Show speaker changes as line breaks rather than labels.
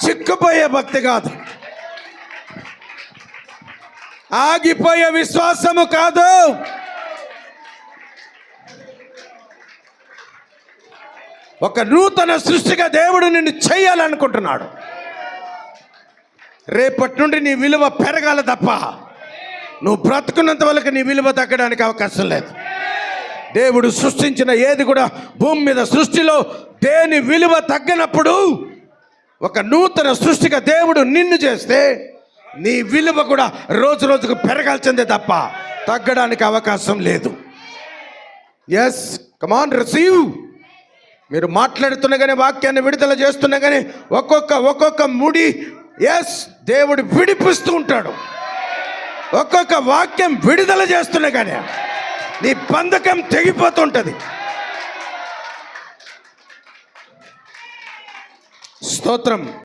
చిక్కుపోయే భక్తి కాదు, ఆగిపోయే విశ్వాసము కాదు. ఒక నూతన సృష్టిగా దేవుడు నిన్ను చేయాలనుకుంటున్నాడు. రేపటి నుండి నీ విలువ పెరగాలి తప్ప నువ్వు బ్రతుకున్నంత వరకు నీ విలువ తగ్గడానికి అవకాశం లేదు. దేవుడు సృష్టించిన ఏది కూడా భూమి మీద సృష్టిలో దేని విలువ తగ్గినప్పుడు ఒక నూతన సృష్టిగా దేవుడు నిన్ను చేస్తే నీ విలువ కూడా రోజు రోజుకు పెరగాల్సిందే తప్ప తగ్గడానికి అవకాశం లేదు. ఎస్, కమాన్ రిసీవ్. మీరు మాట్లాడుతున్నా కానీ, వాక్యాన్ని విడుదల చేస్తున్నా కానీ ఒక్కొక్క ముడి ఎస్ దేవుడు విడిపిస్తూ ఉంటాడు. ఒక్కొక్క వాక్యం విడుదల చేస్తున్నా కానీ నీ బంధకం తెగిపోతుంటుంది. స్తోత్రం.